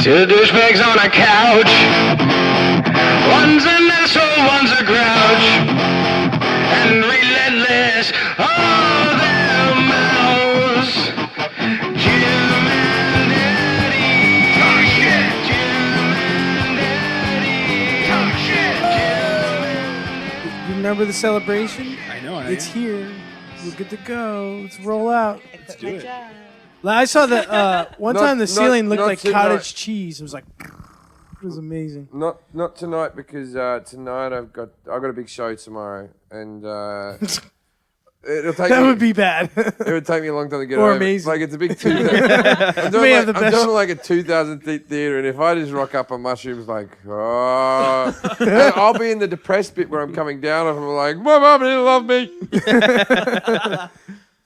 Two douchebags on a couch. One's an asshole, one's a grouch. And relentless, all their mouths. Jim and Eddie. Talk shit. Jim and Eddie. Talk shit. Jim and Eddie. You remember the celebration? I know. It's here. We're good to go. Let's roll out. Let's do it. I saw that one time the ceiling looked not like tonight. cottage cheese. It was like, it was amazing. Not tonight because tonight I've got a big show tomorrow and it'll take That me, would be bad. it would take me a long time to get Or over. amazing. Like it's a big 2,000. I'm May have the I'm best- doing like a 2,000 seat theater, and if I just rock up on mushrooms, like and I'll be in the depressed bit where I'm coming down off, and I'm like, my mom didn't love me.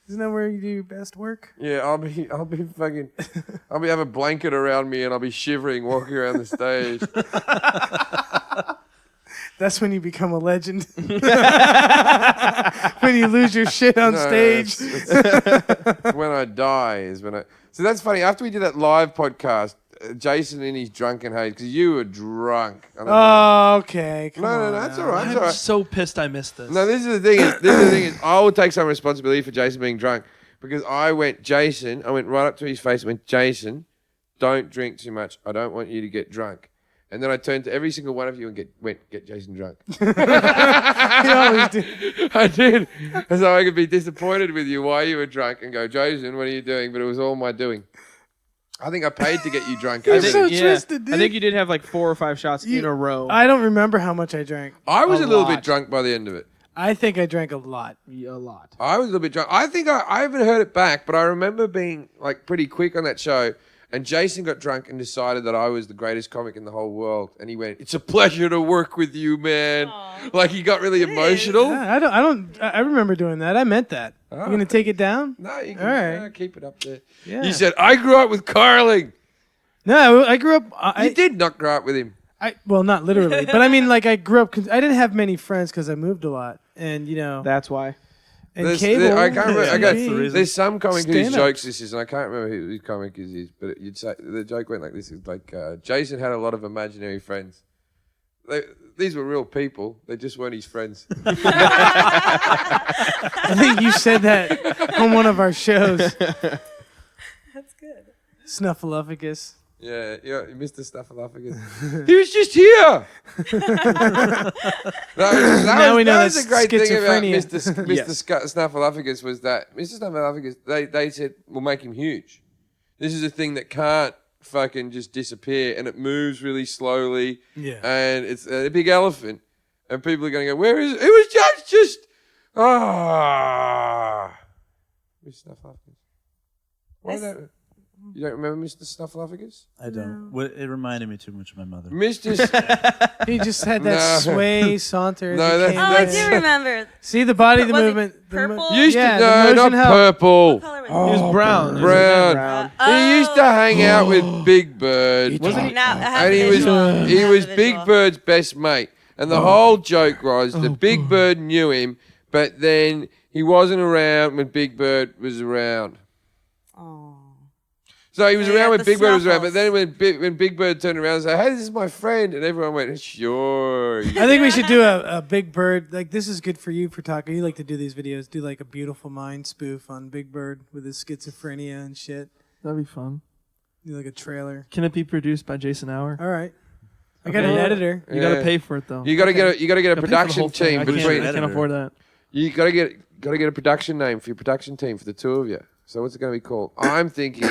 Isn't that where you do your best work? Yeah, I'll be have a blanket around me, and I'll be shivering walking around the stage. That's when you become a legend. When you lose your shit on stage. It's when I die is when I. So that's funny. After we did that live podcast, Jason in his drunken haze, because you were drunk. I don't know. Oh, okay. Come on. No, that's all right. That's I'm all right. so pissed I missed this. No, this is the thing. I will take some responsibility for Jason being drunk because I went right up to his face and went, Jason, don't drink too much. I don't want you to get drunk. And then I turned to every single one of you and get Jason drunk. You always do. I did. And so I could be disappointed with you why you were drunk and go, Jason, what are you doing? But it was all my doing. I think I paid to get you drunk. You're haven't so I? twisted, dude. I think you did have like 4 or 5 shots in a row. I don't remember how much I drank. I was a little lot. bit drunk by the end of it. I think I drank a lot. A lot. I was a little bit drunk. I think I haven't heard it back, but I remember being like pretty quick on that show. And Jason got drunk and decided that I was the greatest comic in the whole world. And he went, "It's a pleasure to work with you, man." Aww. Like he got really emotional. Yeah, I remember doing that. I meant that. Oh. You gonna take it down? No, you can All right. keep it up there. Yeah. You said, "I grew up with Carling." No, I grew up. You did not grow up with him. Well, not literally, but I mean, like I grew up. I didn't have many friends because I moved a lot, and That's why. and cable. I can't remember. TV. There's some comic whose Stand-up. jokes this is, and I can't remember whose comic this is, but you'd say the joke went like this: it's like Jason had a lot of imaginary friends. These were real people. They just weren't his friends. I think you said that on one of our shows. That's good. Snuffleupagus. Yeah, Mr. Snuffleupagus. He was just here. Now we know that was that's the great thing about schizophrenia. Mr. Snuffleupagus was that Mr. Snuffleupagus, they said, we'll make him huge. This is a thing that can't fucking just disappear, and it moves really slowly. Yeah. And it's a big elephant, and people are going to go, where is it? It was just Mr. Snuffleupagus. Why This- that? You don't remember Mr. Snuffleupagus? I don't. It reminded me too much of my mother. Mr. He just had that No. sway saunter. as No, he that's- came Oh, I in. do remember. See the body, the Was it movement. purple? Used Yeah, to, the no, motion not help. purple. What color was He was brown. He was Brown. brown. He used to hang out with Big Bird. Wasn't he? Now, I have And the he was visual. I he have was the Big visual. Bird's best mate. And the whole joke was that Big Bird knew him, but then he wasn't around when Big Bird was around. Oh. So he was So he around had when the Big Bird was around, but snuffles. then when Big Bird turned around and said, "Hey, this is my friend," and everyone went, "Sure." I think we should do a Big Bird. Like, this is good for you, for Taco. You like to do these videos. Do like a Beautiful Mind spoof on Big Bird with his schizophrenia and shit. That'd be fun. Do like a trailer. Can it be produced by Jason Hour? All right. I got Okay. an editor. You gotta Yeah. pay for it though. You gotta get a Gotta pay for the production whole thing. team I can't- between. I can't afford that. You gotta get a production name for your production team for the two of you. So what's it gonna be called? I'm thinking,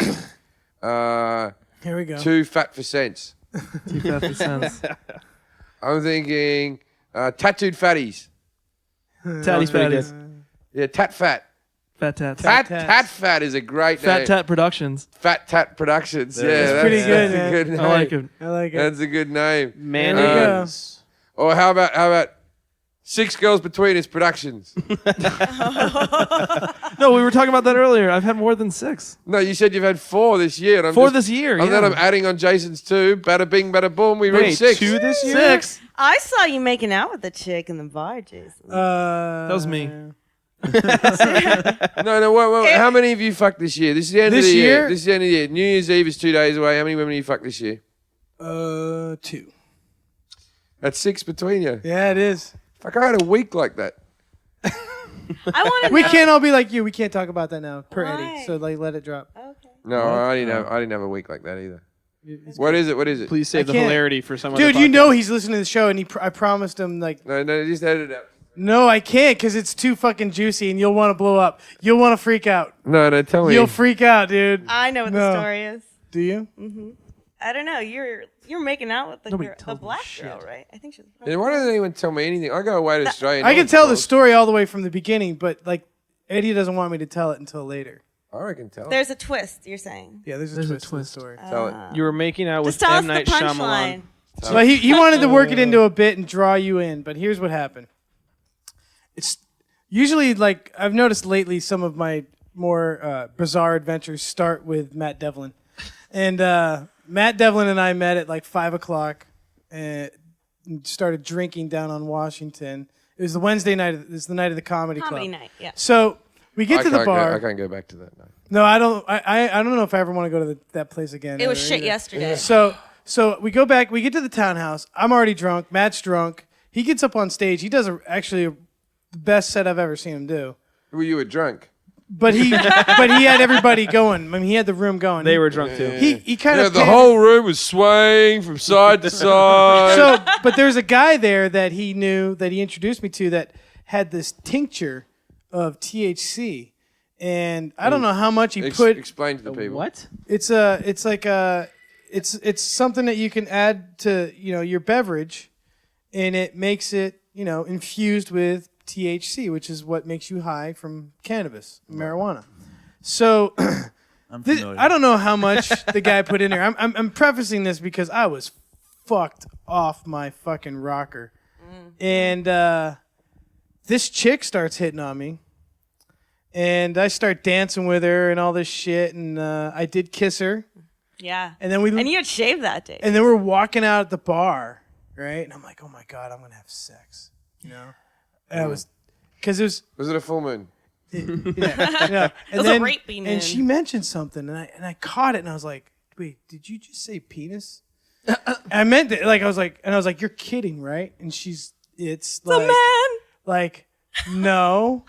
Here we go. 2 Fat for Cents. 2%. I'm thinking, Tattooed Fatties. Tatty pretty Fatties. Yeah, Tat Fat. Fat Tats. Tat- Tat Fat is a great Fat name. Tat Productions. Fat Tat Productions. There Yeah, it is. that's pretty good, That's a man. good name. I like it. I like it. That's a good name. Mayonnaise. Or how about 6 Girls Between Us Productions? No, we were talking about that earlier. I've had more than 6. No, you said you've had 4 this year. And I'm For just- this year, And then yeah. I'm adding on Jason's 2. Bada bing, bada boom. We Wait, reached 6. 2 this year? 6. I saw you making out with the chick in the bar, Jason. That was me. No. Wait. How many of you fucked this year? This is the end of the year. year? This is the end of the year. New Year's Eve is 2 days away. How many women have you fucked this year? 2. That's 6 between you. Yeah, it is. Fuck, I had a week like that. I want to know. We can't all be like you. We can't talk about that now, per Eddie. Why? So like, let it drop. Okay. No, I didn't have a week like that either. What is it? Please save the can't- hilarity for someone. Dude, you know he's listening to the show, and I promised him like, No, just edit it out. no, I can't because it's too fucking juicy, and you'll want to blow up. You'll want to freak out. No, tell me. You'll freak out, dude. I know what No. the story is. Do you? I don't know. You're making out with the Nobody girl, the tells me black shit. girl, right? I think she's. Yeah, why doesn't anyone tell me anything? I go away to Australia. I no can one tell the calls. story all the way from the beginning, but like Eddie doesn't want me to tell it until later. I reckon tell. There's a twist. You're saying. Yeah, there's a There's a twist to the twist. story. Tell it. You were making out Just with tell us M. the Night punchline. Shyamalan. But he wanted to work it into a bit and draw you in. But here's what happened. It's usually like I've noticed lately some of my more bizarre adventures start with Matt Devlin. And Matt Devlin and I met at like 5 o'clock and started drinking down on Washington. It was the Wednesday night. It was the night of the comedy club. Comedy night. Yeah. So we get to the bar. I can't go back to that. No. No, I don't. I don't know if I ever want to go to that place again. It was ever shit either. yesterday. So we go back. We get to the townhouse. I'm already drunk. Matt's drunk. He gets up on stage. He does actually the best set I've ever seen him do. Well, you were drunk. But he had everybody going. I mean, he had the room going. They were drunk too. He kind Yeah, of the whole room was swaying from side to side. So, but there's a guy there that he knew that he introduced me to that had this tincture of THC, and I don't know how much he put. Explain to the people. What? It's something that you can add to your beverage, and it makes it infused with THC, which is what makes you high from cannabis, marijuana. So I'm familiar. I don't know how much the guy put in there. I'm prefacing this because I was fucked off my fucking rocker, and this chick starts hitting on me. And I start dancing with her and all this shit, and I did kiss her. Yeah. And then And you had shaved that day. and then we're walking out at the bar, right? And I'm like, oh my god, I'm gonna have sex, And I was, because it was, Was it a full moon? yeah. And was a rapey moon. and she mentioned something, and I caught it, and I was like, wait, did you just say penis? I meant it, I was like, you're kidding, right? And it's the like, man. like, no,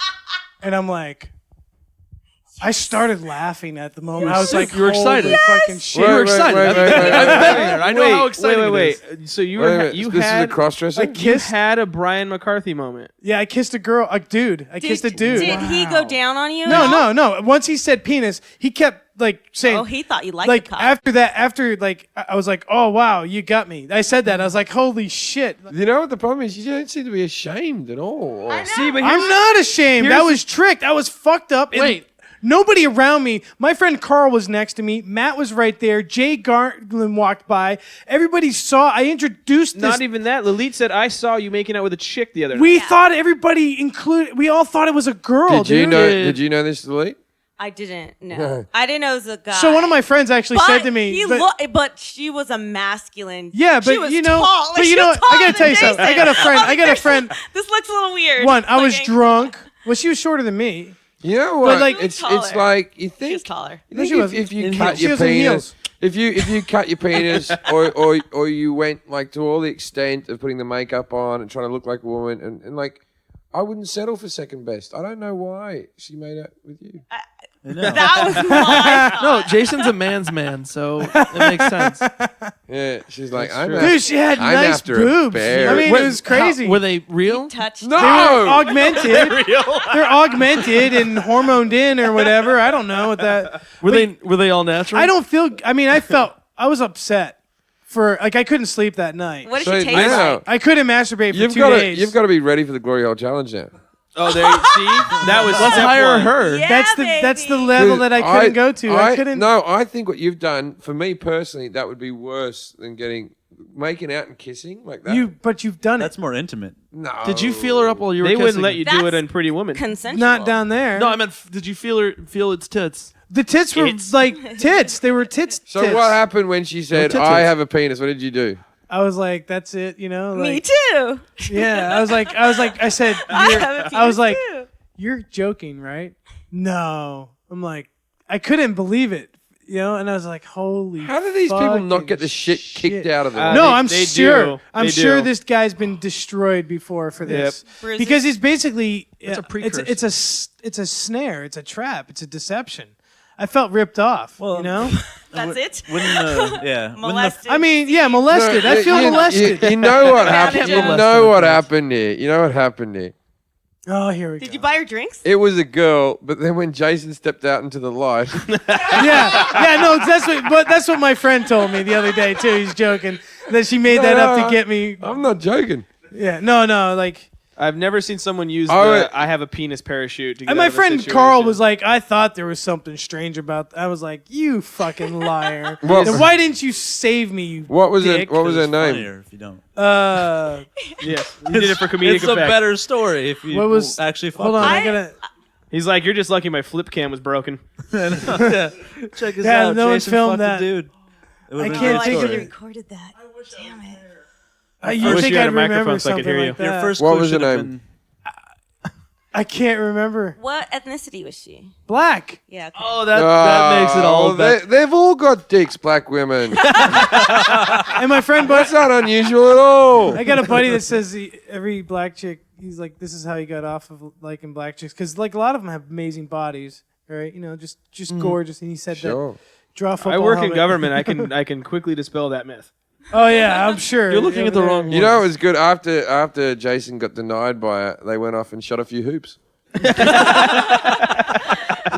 and I'm like. I started laughing at the moment. I was like, you were excited. "Holy fucking shit!" You were excited. wait, I've wait, been wait, there. I know wait, how exciting wait. it is. So you Wait a were minute. you This is a had cross-dresser? you had a Brian McCarthy moment. Yeah, I kissed a girl, a dude. I kissed a dude. Did he go down on you? No. Once he said penis, he kept saying. Oh, he thought you liked like the cock. after I was like, oh wow, you got me. I said that. I was like, holy shit. You know what the problem is? You don't seem to be ashamed at all. See, but I'm not ashamed. I here's- was tricked. I was fucked up. and Wait. Nobody around me. My friend Carl was next to me. Matt was right there. Jay Garland walked by. Everybody saw. I introduced this. Not even that. Lilith said, I saw you making out with a chick the other night. We thought everybody included. We all thought it was a girl. Did you know this, Lee? I didn't know. I didn't know it was a guy. So one of my friends actually said to me, but she was a masculine. Yeah, but she was you know, tall. but she you know, was what? I gotta taller tell you than something. I Jason. got a friend. I got a there's- friend. This looks a little weird. One, I was Looking. drunk. Well, she was shorter than me. You know what? like- it's Taller. like you She think. was taller. You No, think she wasn't. if you In cut heels. your She was in penis, heels. if you cut your penis, or you went like to all the extent of putting the makeup on and trying to look like a woman, and like, I wouldn't settle for second best. I don't know why she made out with you. That was my No, Jason's a man's man, so it makes sense. Yeah, she's like, I'm true. after, Dude, she had I'm nice after a boobs. bear. I mean, Wait, it was crazy. Were they real? touch. No! They were augmented. They're augmented and hormoned in or whatever. I don't know what that. Were they all natural? I don't feel. I mean, I was upset for I couldn't sleep that night. What did So she taste now- like? I couldn't masturbate for You've 2 got days. you've got to be ready for the Glory Hole Challenge now. Oh, there. See, that was. Let's hire her. Yeah, That's the baby. level that I couldn't go to. I couldn't. No, I think what you've done for me personally, that would be worse than making out and kissing like that. But you've done That's it. more intimate. No. Did you feel her up while you were They kissing? wouldn't let you do it That's in Pretty Woman. Consensual. Not down there. No, I meant, did you feel its tits? The tits were like tits. They were tits. So tits. what happened when she said, tits. "I have a penis"? What did you do? I was like, that's it. You know. Me Like, too. yeah. I was like. I said. I you're- have a I was penis like, too. you're joking, right? No. I'm like, I couldn't believe it. And I was like, holy How do these people not fucking get the shit kicked out of them? No, They- I'm they sure. do. I'm They sure do. this guy's been destroyed before for this. Bruises? Because he's basically It's a precursor. it's a snare, it's a trap, it's a deception. I felt ripped off, Well, That's it. Yeah. Molested. I mean, yeah, molested. I feel molested. You know what happened. Found You it. know what happened here. You know what happened here. Oh, here we go. Did you buy her drinks? It was a girl, but then when Jason stepped out into the light, yeah, no, that's what my friend told me the other day too. He's joking that she made that up to get me. I'm not joking. Yeah, no, like. I've never seen someone use Oh, I have a penis parachute to get And my out of a friend situation. Carl was like, I thought there was something strange about. I was like, you fucking liar. What- Then why didn't you save me? You What was dick? it? What was her It's name? funnier if you don't. Yes, he did it for comedic It's effect. a better story if you What was- actually fuck Hold on, with I I- gotta. He's like, you're just lucky my flip cam was broken. it. Yeah. Check this Yeah, out. no one Jason filmed fucked that. a dude. It would've I been a can't great think of story. it. Recorded that. Damn it. You wish think you had I'd a microphone remember so I could something hear you. like that? Your first What clue was her should have name? been- I can't remember. What ethnicity was she? Black. Yeah. Okay. Oh, that makes it all better. They've all got dicks, black women. And my friend, That's not unusual at all. I got a buddy that says every black chick, he's like, this is how he got off of liking black chicks. Because, like, a lot of them have amazing bodies, right? Just gorgeous. And he said Sure. that. Draw a football I work in helmet. government. I can quickly dispel that myth. Oh, yeah, I'm sure. You're looking at the wrong You know, it was good after Jason got denied by it. They went off and shot a few hoops.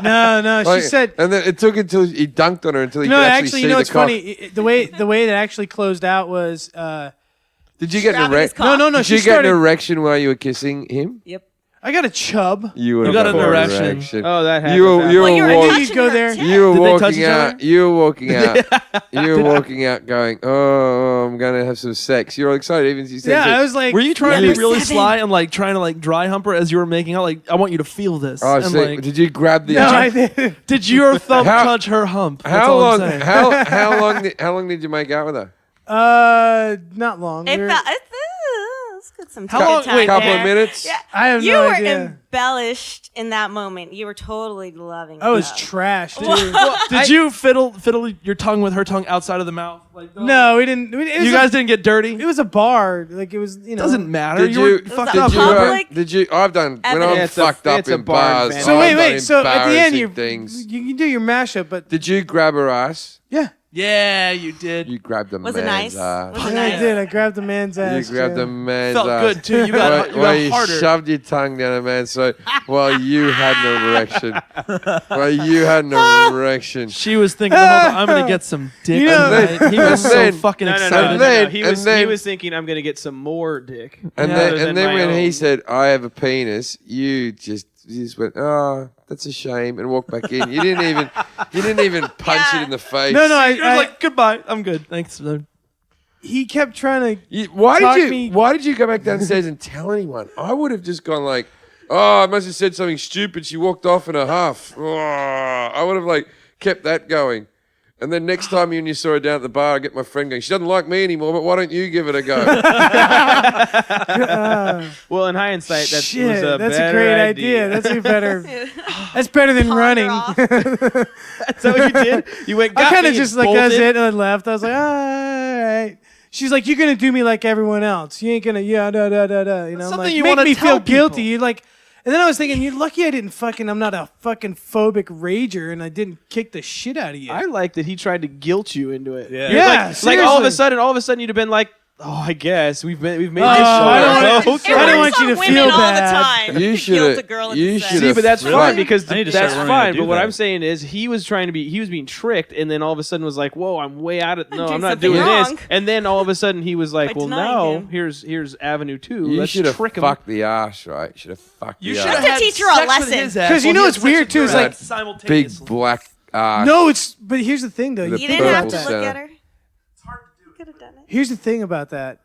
No, Like, she said. and then it took until he dunked on her until he No, could actually, see you know the what's cock. funny? The way that actually closed out was. Did you get an Grabbing his erection? cock. No. Did She you get started. an erection while you were kissing him? Yep. I got a chub. You would You have got an erection. Oh, that happened. You were Well, you walking. were Well, touching you go her there. tit. You were Did they touch walking each out. other? You were walking out. You were walking out, going, "Oh, I'm gonna have some sex." You're all excited, even as you said. Yeah, sex. I was like. Were you trying to Number be really 7. sly and like trying to like dry hump her as you were making out? Like, I want you to feel this. Oh, and so like, did you grab the? No, I didn't. did your thumb How- touch her hump? That's How all I'm long? saying. How long did you make out with her? Not long. It We were- felt. It's good some How good long- time wait, Couple there. of minutes. Yeah. I have You no were idea. embellished in that moment. You were totally loving. I was it. trash, dude. Did you fiddle your tongue with her tongue outside of the mouth? Like, No, we didn't. It was you guys didn't get dirty. It was a bar. Like it was. Doesn't matter. Did you were you? fucked that up. Did you? public Did you? I've done when I'm evidence. It's a- fucked up it's a in bar bars. advantage. So I've wait. done So at the end, embarrassing you things. can do your mashup, but Did you grab her ass? yeah, Yeah, you did. You grabbed a Was it man's nice? ass. Was it yeah, I nice? did. I grabbed the man's ass. You grabbed yeah. a man's Felt ass. good too. You got While you harder. shoved your tongue down a man's throat while you had an erection. While you had an erection. She was thinking the whole time, I'm gonna get some dick You know- tonight. He was And then- so fucking no, excited. And then- He and was then- thinking I'm gonna get some more dick. And rather then, than and then my when he own. said, "I have a penis," you just went, "Oh, that's a shame," and walked back in. You didn't even punch it in the face. No, He was like, "Goodbye, I'm good, thanks." he kept trying to. Why Talk did you? me- Why did you go back downstairs and tell anyone? I would have just gone like, "Oh, I must have said something stupid. She walked off in a huff." Oh, I would have like kept that going. And then next time you and you saw her down at the bar, I get my friend going, "She doesn't like me anymore, but why don't you give it a go?" Well, in hindsight, that Shit, was a that's a better great idea. That's a better. That's better than Pawned her running. off. Is that what you did? You went. I got kind me, of just and like that's bolted? it, and I left. I was like, all right. She's like, you're gonna do me like everyone else. You ain't gonna, da da da da. You know, I'm something like, you make wanna me tell feel guilty. people. You're like, and then I was thinking, you're lucky I didn't fucking. I'm not a fucking phobic rager, and I didn't kick the shit out of you. I like that he tried to guilt you into it. Yeah. You're Yeah, like all of a seriously. sudden you'd have been like, "Oh, I guess we've made this I don't short." want- It I don't works want you on to women feel all bad. the time. You Guilt should a girl have. into You sex. should See, have. but that's Really? fine because I need to that's start learning how to fine. do But what that. I'm saying is he was being tricked, and then all of a sudden was like, "Whoa, I'm way out of no, doing I'm not something doing wrong. this." And then all of a sudden he was like, By "Well, denying now him. here's Avenue 2. You Let's should have trick him." fucked the ass, right? Should have fucked You the should ass. have To had teach her a sex with lesson. his ass 'Cause you while know he what's had sex weird, with too, your is ass like- Big simultaneously. black ass. No, it's. But here's the thing, though. The You didn't have to purple look center. at her. You could have done it. Here's the thing about that.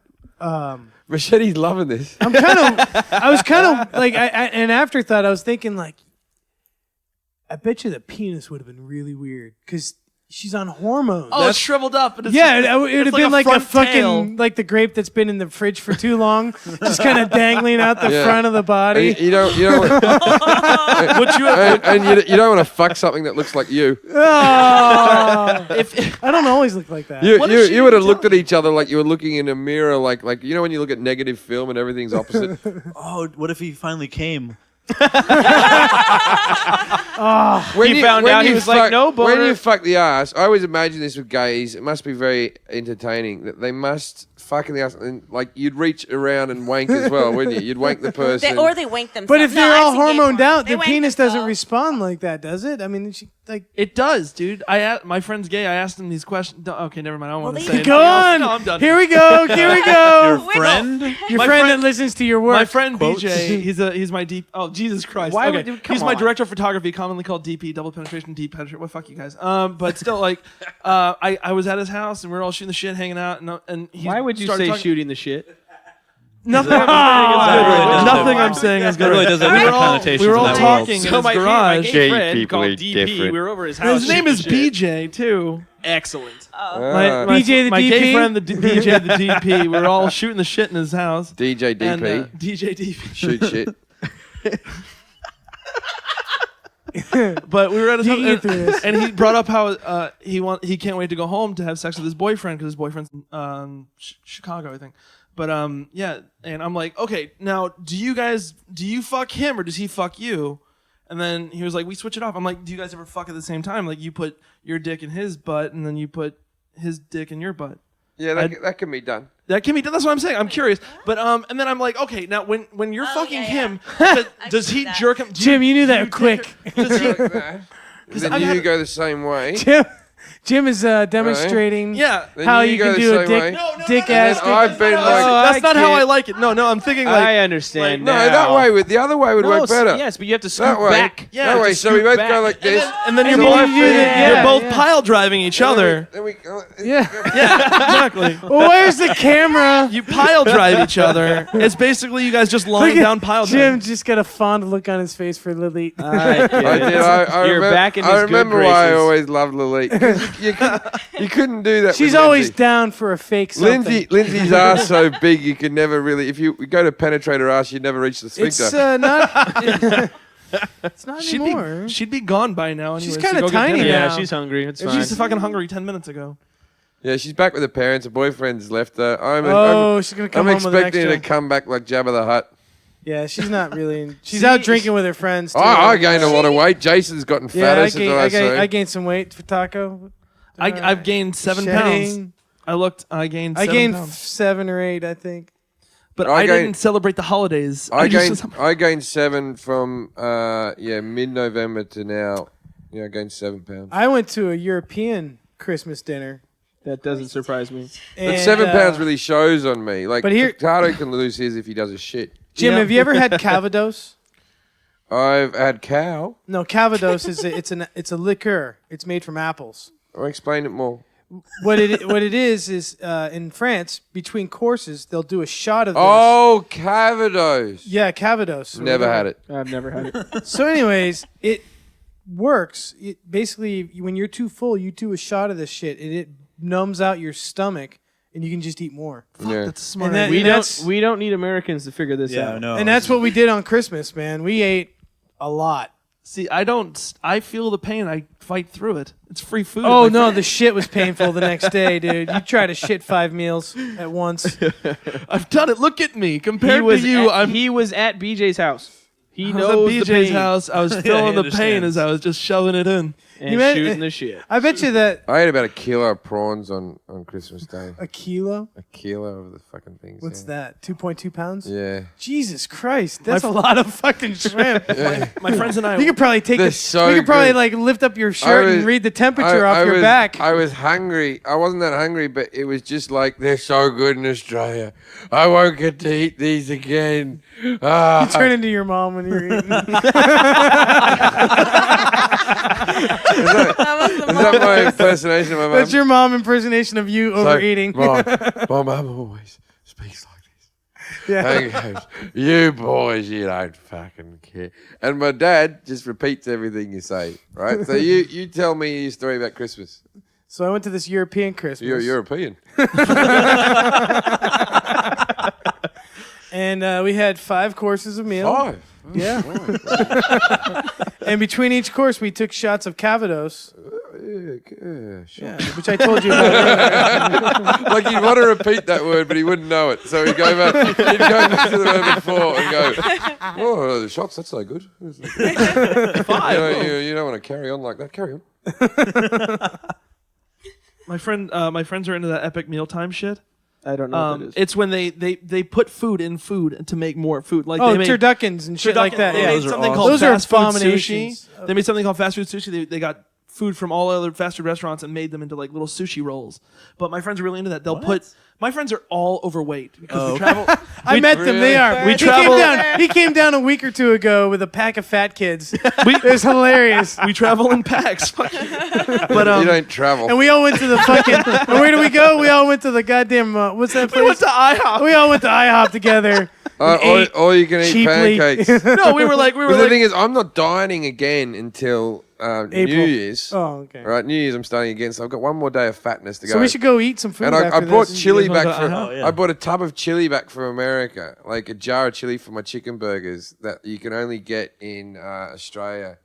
Machete's loving this. I was kind of like, an afterthought. I was thinking like, I bet you the penis would have been really weird because She's on hormones. Oh, it's shriveled up. And it's Yeah, just, it would have it's been like a front fucking tail. like the grape that's been in the fridge for too long, just kind of dangling out the Yeah. front of the body. You don't want, and you don't want to fuck something that looks like you. Oh, I don't always look like that. You would have looked at each other like you were looking in a mirror, like you know when you look at negative film and everything's opposite. Oh, what if he finally came? When He found out, he was like, "No, When boner." you fuck the ass, I always imagine this with gays. It must be very entertaining that they must fuck in the ass, and like you'd reach around and wank as well, wouldn't you? You'd wank the person. They wank themselves. But if No, they're I've all seen gay hormoned porn. out, They their wank penis doesn't themselves. respond like that, does it? I mean, she like. It does, dude. My friend's gay. I asked him these questions. Okay, never mind. I don't want to Well, say they- anything Go else. on. No, I'm done. Here we go. Here we go. Your friend? Your My friend friend- that listens to your work. My friend Quotes. BJ, he's my deep. Oh Jesus Christ! Why okay. would- dude, come he's my on. director of photography, commonly called DP, double penetration, deep penetration. Well, fuck you guys. But still, like, I was at his house and we were all shooting the shit, hanging out, and he Why would you started say talking- shooting the shit? Nothing I'm saying is good. That really doesn't have we were any all, connotations we were in all that talking world. in his my garage. gay Gay friend people called are DP. different. We were over his And house. his name is shooting shit. BJ too. Excellent. Ah. BJ the my DP? gay friend, BJ the DP. We were all shooting the shit in his house. DJ DP, And, DJ DP. shoot shit. But we were at his You house, can get through this. and he brought up how he can't wait to go home to have sex with his boyfriend because his boyfriend's in Chicago, I think. But yeah, and I'm like, okay, now do you fuck him or does he fuck you? And then he was like, we switch it off. I'm like, do you guys ever fuck at the same time? Like you put your dick in his butt and then you put his dick in your butt. Yeah, that can be done. That can be done. That's what I'm saying. I'm curious. But and then I'm like, okay, now when you're fucking yeah, him, I does can he see that. jerk him? Jim, you knew that quick. Does he? Then I've you had- go the same way. Jim is demonstrating Yeah. Then how you you go can the do a same dick, way. dick And ass. then I've been like, That's not how get- I like it. No, I'm thinking like I understand no, now. that way the other way would No, work better. Yes, but you have to That scoot way. back. Yeah, that way. just So we scoot both back. go like this. and then And you're then both you do that, you're both yeah. pile driving each other. Then we, Yeah. Yeah, exactly. Well, where's the camera? You pile drive each other. It's basically you guys just lying Look at down pile Jim driving. just got a fond look on his face for Lily. I get I it. did. I You're remem- back in I his good remember why I graces. always loved Lily. 'Cause you couldn't do that. She's with always Lindsay. down for a fake something. Lindsay's ass so big you could never really. If you go to penetrate her ass, you'd never reach the It's sphincter. Not. It's not anymore. She'd be gone by now. She's anyways, to kinda go get tiny dinner. Yeah, now. she's hungry. It's fine. She's fucking hungry 10 minutes ago. Yeah, she's back with her parents. Her boyfriend's left her. She's gonna come I'm home with an expecting her to extra. come back like Jabba the Hutt. Yeah, she's not really. She's out drinking with her friends. Too. I gained a lot of weight. Jason's gotten Yeah, fatter since I saw him. I gained some weight for taco. I've gained 7 Shedding. pounds. I gained 7 I gained pounds. 7 or 8, I think. But I I gained- didn't celebrate the holidays. I just- gained 7 from mid-November to now. Yeah, I gained 7 pounds. I went to a European Christmas dinner. That doesn't surprise me. But And, 7 pounds really shows on me. Like, but here- Tato can lose his if he does his shit. Jim, Yeah. have you ever had Calvados? I've had cow. No, Calvados is it's a liqueur. It's made from apples. I'll explain it more. What it is in France between courses they'll do a shot of this. Oh, Calvados. Yeah, Calvados. Never had it. I've never had it. So, anyways, it works. It basically when you're too full, you do a shot of this shit, and it numbs out your stomach, and you can just eat more. Yeah. That's a smart. And that- idea. We don't need Americans to figure this Yeah, out. no. And that's what we did on Christmas, man. We ate a lot. See, I don't. I feel the pain. I fight through it. It's free food. Oh Like, no, the shit was painful the next day, dude. You try to shit 5 meals at once. I've done it. Look at me. He Compared was to you, at, he was at BJ's house. He I knows was the at BJ's pain house. I was Yeah, feeling he the pain understands. as I was just shoving it in. and You meant- shooting the shit. I bet you that I ate about 1 kilo of prawns on Christmas Day. a kilo. 1 kilo of the fucking things. What's yeah. that? 2.2 pounds. Yeah. Jesus Christ, that's a lot of fucking shrimp. My friends and I. You could probably take They're a. so you could probably good. like lift up your shirt and read the temperature off your was, back. I was hungry. I wasn't that hungry, but it was just like they're so good in Australia. I won't get to eat these again. Ah. You turn into your mom when you're eating. Is that my impersonation of my mum? That's your mom impersonation of you It's like, overeating. Mom, my mum always speaks like this. Yeah. And he goes, "You boys, you don't fucking care." And my dad just repeats everything you say, right? So you tell me your story about Christmas. So I went to this European Christmas. You're European. And we had 5 courses of meal. 5. Yeah. And between each course, we took shots of Cavados. Yeah, which I told you about. Like he'd want to repeat that word, but he wouldn't know it. So he'd go back to the word before and go, "Oh, the shots, that's no good." You don't want to carry on like that. Carry on. My friends are into that epic mealtime shit. I don't know what that is. It's when they put food in food to make more food. Like Oh, they made turduckens and shit like that. They Yeah. made Those are something awesome. called Those are fast food abominations. sushi. They made something called fast food sushi. They got food from all other fast food restaurants and made them into like little sushi rolls. But my friends are really into that. They'll put. My friends are all overweight because we travel. I met them. They are. We He travel- He came down a week or two ago with a pack of fat kids. It was hilarious. We travel in packs. But You don't travel. And we all went to the fucking. And where do we go? We all went to the goddamn. What's that place? we went to IHOP. We all went to IHOP together. ate Or you can eat cheaply. pancakes. No, we were like. But the thing is, I'm not dining again until New April. Year's. Oh, okay. Right, New Year's I'm starting again, so I've got one more day of fatness to go. So we should go eat some food And after I brought this. chili You guys back wanna from. go to IHOP? I bought a tub of chili back from America, like a jar of chili for my chicken burgers that you can only get in Australia.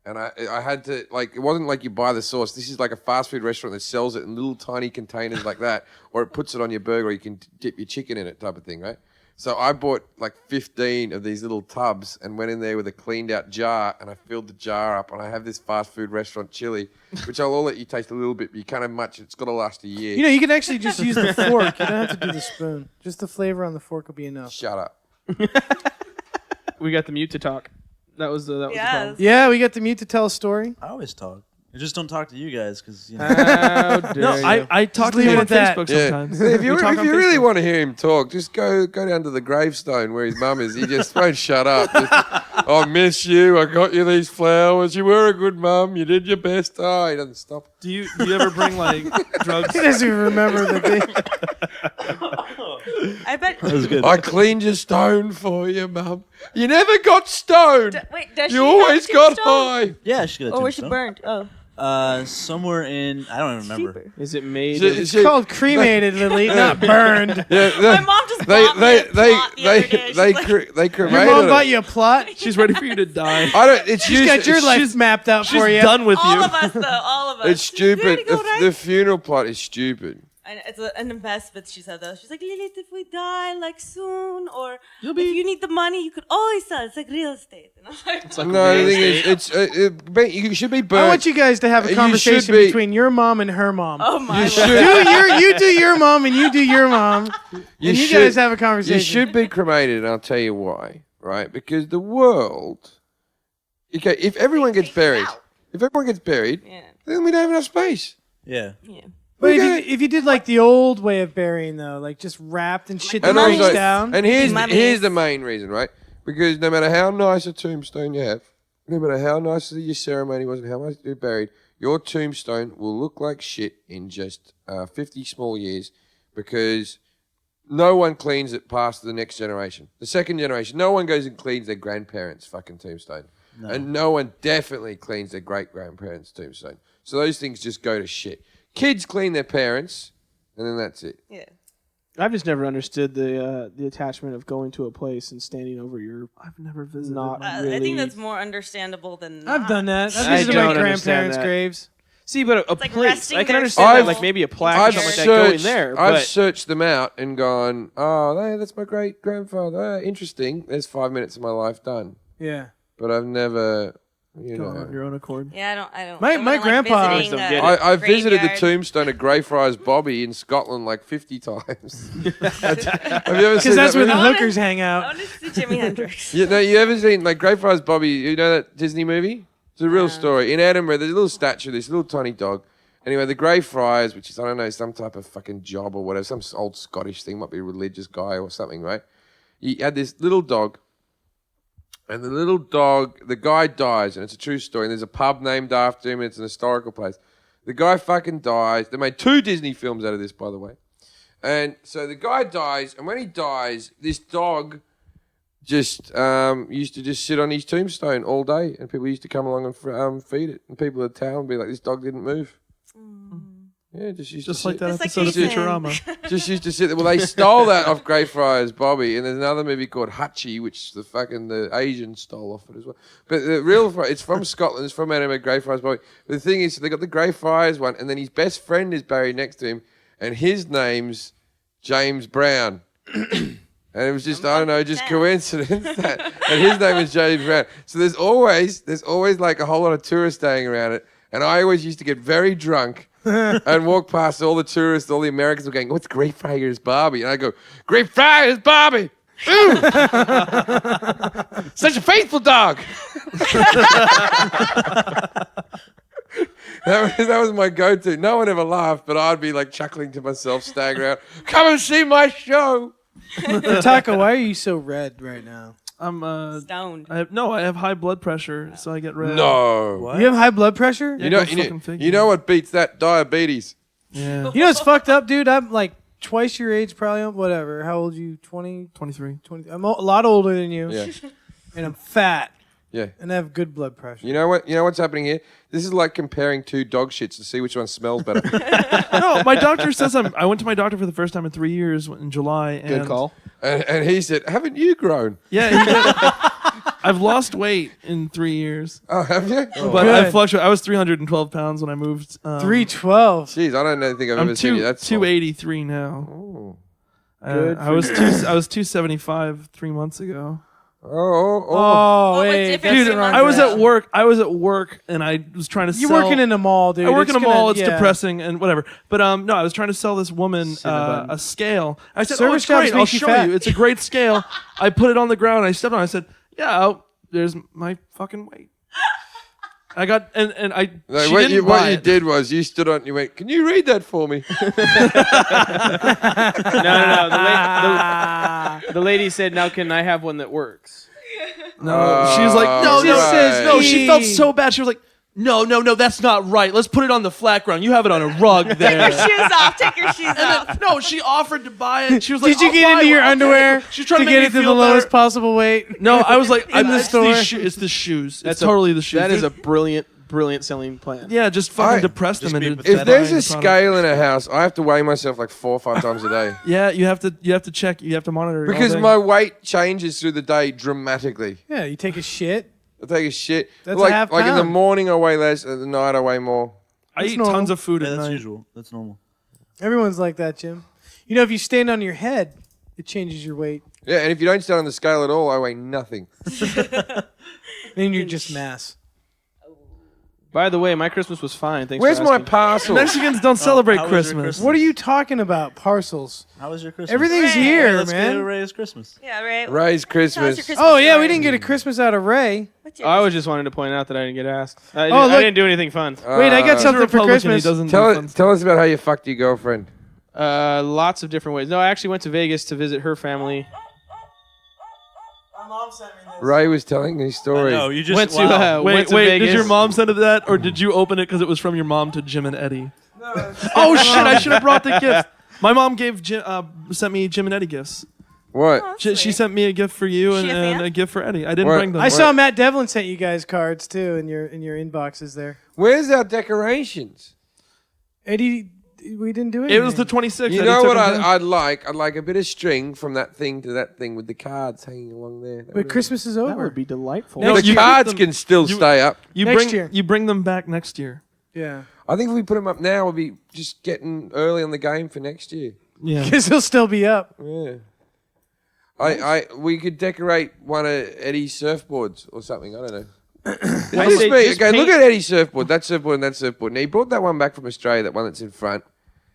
And I had to, like, it wasn't like you buy the sauce. This is like a fast food restaurant that sells it in little tiny containers like that, or it puts it on your burger, or you can dip your chicken in it, type of thing, right? So I bought like 15 of these little tubs and went in there with a cleaned out jar, and I filled the jar up, and I have this fast food restaurant chili, which I'll let you taste a little bit, but you can't have much. It's got to last a year. You know, you can actually just use the fork. You don't have to do the spoon. Just the flavor on the fork will be enough. Shut up. We got the mute to talk. That was the Yes. problem. Yeah, we got the mute to tell a story. I always talk. I just don't talk to you guys because you know. How dare No, you. I talk to leave him it on at that. Facebook Yeah. sometimes. If you We talk on really Facebook. want to hear him talk, just go down to the gravestone where his mum is. He just won't shut up. Just, "I miss you. I got you these flowers. You were a good mum. You did your best." Oh, he doesn't stop. Do you ever bring like drugs? He doesn't even remember the thing. I bet. That was good. I cleaned your stone for you, mum. You never got stoned. Wait, does she You have always got tombstone? high. Yeah, she got a Oh, where she tombstone. burned? Oh, Somewhere in I don't even remember. cheaper. Is it made? She- of- It's she- called cremated, Lily, not burned. Yeah, My mom just bought me a plot the other day. they She's like, cremated Your mom it. bought you a plot? She's ready for you to die. I don't. It's She's used. got your life she's- mapped out She's for you. done with all you. of us, though. All of us. It's stupid. Ready to go, right? The funeral plot is stupid. And it's an investment, she said, though. She's like, Lilith, if we die, like, soon, or You'll be- if you need the money, you could always sell. It's like real estate. And I was like, No, the thing is, you should be burnt. I want you guys to have a You should conversation be- between your mom and her mom. oh, my You Lord. should. You do your mom and you do your mom. And you should- guys have a conversation. You should be cremated, and I'll tell you why. Right? Because the world. Okay, if everyone gets Take it buried, out. Yeah. then we don't have enough space. Yeah. Yeah. But Okay. if you did like the old way of burying though, like just wrapped and shit Like And that hangs mummies. down. And here's Mummies. the main reason, right? Because no matter how nice a tombstone you have, no matter how nice your ceremony was and how much you're buried, your tombstone will look like shit in just 50 small years because no one cleans it past the next generation. The second generation, no one goes and cleans their grandparents' fucking tombstone. No. And no one definitely cleans their great-grandparents' tombstone. So those things just go to shit. Kids clean their parents, and then that's it. Yeah. I've just never understood the attachment of going to a place and standing over your. I've never visited. Not my- I really. think that's more understandable than I've done that. I've I visited don't my understand grandparents' that. graves. See, but a like place. resting I can their understand that, soul like maybe a plaque I've or something like that going searched, there. I've But searched them out and gone, oh, hey, that's my great grandfather. Interesting. There's 5 minutes of my life done. Yeah. But I've never, you Go on know. your own accord. Yeah, I don't. My- I don't my like grandpa- visiting, Don't get it. I visited the graveyard. tombstone of Greyfriars Bobby in Scotland like 50 times. Have you ever Because seen that's that where the movie? hookers hang I out. want to see Jimi Hendrix. You ever seen like Greyfriars Bobby? You know that Disney movie? It's a real story. In Edinburgh, there's a little statue of this little tiny dog. Anyway, the Greyfriars, which is, I don't know, some type of fucking job or whatever, some old Scottish thing, might be a religious guy or something, right? He had this little dog, and the little dog, the guy dies, and it's a true story, and there's a pub named after him, and it's an historical place. The guy fucking dies. They made 2 Disney films out of this, by the way. And so the guy dies, and when he dies, this dog just used to just sit on his tombstone all day, and people used to come along and feed it, and people in town would be like, "This dog didn't move." Yeah, just used Just to like sit. that Just like episode of Jason. Futurama. Just used to sit there. Well, they stole that off Greyfriars Bobby, and there's another movie called Hutchie, which the Asians stole off it as well. But the real, it's from Scotland. It's from anime Greyfriars Bobby. But the thing is, they got the Greyfriars one, and then his best friend is buried next to him, and his name's James Brown. And it was just, I don't know, just coincidence that. And his name is James Brown. So there's always like a whole lot of tourists staying around it. And I always used to get very drunk and walk past all the tourists, all the Americans were going, "What's Greyfriars Bobby?" And I go, "Greyfriars Bobby! Ooh! Such a faithful dog!" That was my go-to. No one ever laughed, but I'd be like chuckling to myself, staying around. "Come and see my show." Taco, why are you so red right now? I'm Stoned. I have high blood pressure, so I get red. No. What? You have high blood pressure? Yeah. You know, Go fucking figure. you know what beats that? Diabetes. Yeah. You know what's fucked up, dude? I'm like twice your age, probably. Whatever. How old are you? 20? 23. 20? I'm a lot older than you. Yeah. And I'm fat. Yeah. And I have good blood pressure. You know what? You know what's happening here? This is like comparing two dog shits to see which one smells better. No, my doctor says I went to my doctor for the first time in 3 years in July. And Good call. and he said, "Haven't you grown?" Yeah, he did. I've lost weight in 3 years, Oh, have you? but I fluctuate. I was 312 pounds when I moved. 312. Jeez, I don't think I've I'm ever seen you. That's 283 now. Oh. I was 275 3 months ago. Oh. Oh, What was wait. different Dude, three months I was ago? at work. I was at work, and I was trying to You're sell. working in a mall, dude. I work in a gonna- mall. It's yeah. depressing and whatever. But no, I was trying to sell this woman Cinnabon. a scale. I said, "Oh, Service it's great. jobs I'll make you show fat." you. It's a great scale." I put it on the ground. I stepped on it. I said, "Yeah, there's my fucking weight." I got and I. No, she what didn't you, buy what you it. did was you stood on. You went. "Can you read that for me?" No. The lady said, "Now can I have one that works?" No, she was like, "No, She no." says, No, she felt "E." so bad. She was like, "No, that's not right. Let's put it on the flat ground. You have it on a rug Take there." your shoes off. Take your shoes off. No, she offered to buy it. She was like, Did you "I'll get buy into your one." Okay. underwear She's trying to to get make it me to the feel better. lowest possible weight? No, I was like, In the it's store. it's the shoes. It's a- totally the shoes. That is a brilliant selling plan. yeah, just fucking I- depress them just be into pathetic. If there's buying a the product. scale in a house, I have to weigh myself like 4 or 5 times a day Yeah, you have to check. You have to monitor it all because day. my weight changes through the day dramatically. Yeah, you take a shit. I take a shit. That's like a half like in the pound. morning I weigh less, at the night I weigh more. I That's eat normal. tons of food Yeah, at that's night. usual. That's normal. Everyone's like that, Jim. You know, if you stand on your head, it changes your weight. Yeah, and if you don't stand on the scale at all, I weigh nothing. Then you're just mass. By the way, my Christmas was fine. Thanks Where's for my asking. parcel? Mexicans don't celebrate how was your Christmas. Christmas? What are you talking about? Parcels. How was your Christmas? Everything's Ray. here, Let's man. go to Ray's Christmas. Yeah, right. Ray's Tell us your Christmas. Christmas Oh yeah, story. we didn't get a Christmas out of Ray. What's your I was just wanting to point out that I didn't get asked. I look. didn't do anything fun. Wait, I got He's a something for Republican, Christmas. He doesn't do Tell fun it. Tell us about how you fucked your girlfriend. Lots of different ways. No, I actually went to Vegas to visit her family. My mom sent me this. Ray was telling his story. No, you just Went to wow. Wait, went to wait. Vegas. Did your mom send it that, or did you open it because it was from your mom to Jim and Eddie? Oh shit! I should have brought the gift. My mom sent me Jim and Eddie gifts. What? She sent me a gift for you She a and fan? a gift for Eddie. I didn't What? bring them. I saw Matt Devlin sent you guys cards too in your inboxes there. Where's our decorations? Eddie, we didn't do anything. It was the 26th. You Eddie know took what them to- I'd like? I'd like a bit of string from that thing to that thing with the cards hanging along there. But Christmas is That over. would be delightful. No, the you cards keep them- can still you- stay up. You Next bring year. you bring them back next year. Yeah. I think if we put them up now, we'll be just getting early on the game for next year. Yeah. Because he'll still be up. Yeah. We could decorate one of Eddie's surfboards or something. I don't know. I Just say me. just Okay, look paint- at Eddie's surfboard. That surfboard and that surfboard. Now he brought that one back from Australia. That one that's in front.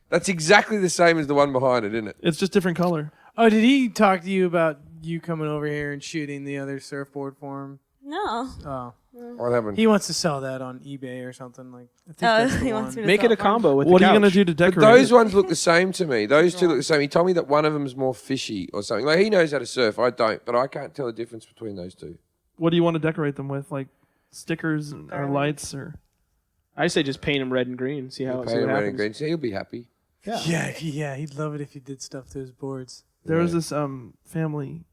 That's exactly the same as the one behind it, isn't it? It's just different color. Oh, did he talk to you about you coming over here and shooting the other surfboard for him? No. Oh. What happened? He wants to sell that on eBay or something. Like, I think that's the He one. wants me to Make it sell a combo with What the are you couch. gonna do to But decorate those it? ones look the same to me. Those two look the same. He told me that one of them's more fishy or something. Like he knows how to surf. I don't, but I can't tell the difference between those two. What do you want to decorate them with? Like stickers or lights or? I say just paint them red and green. See how Paint see what him red and happens. green. So he'll be happy. Yeah, he'd love it if you did stuff to his boards. There was this family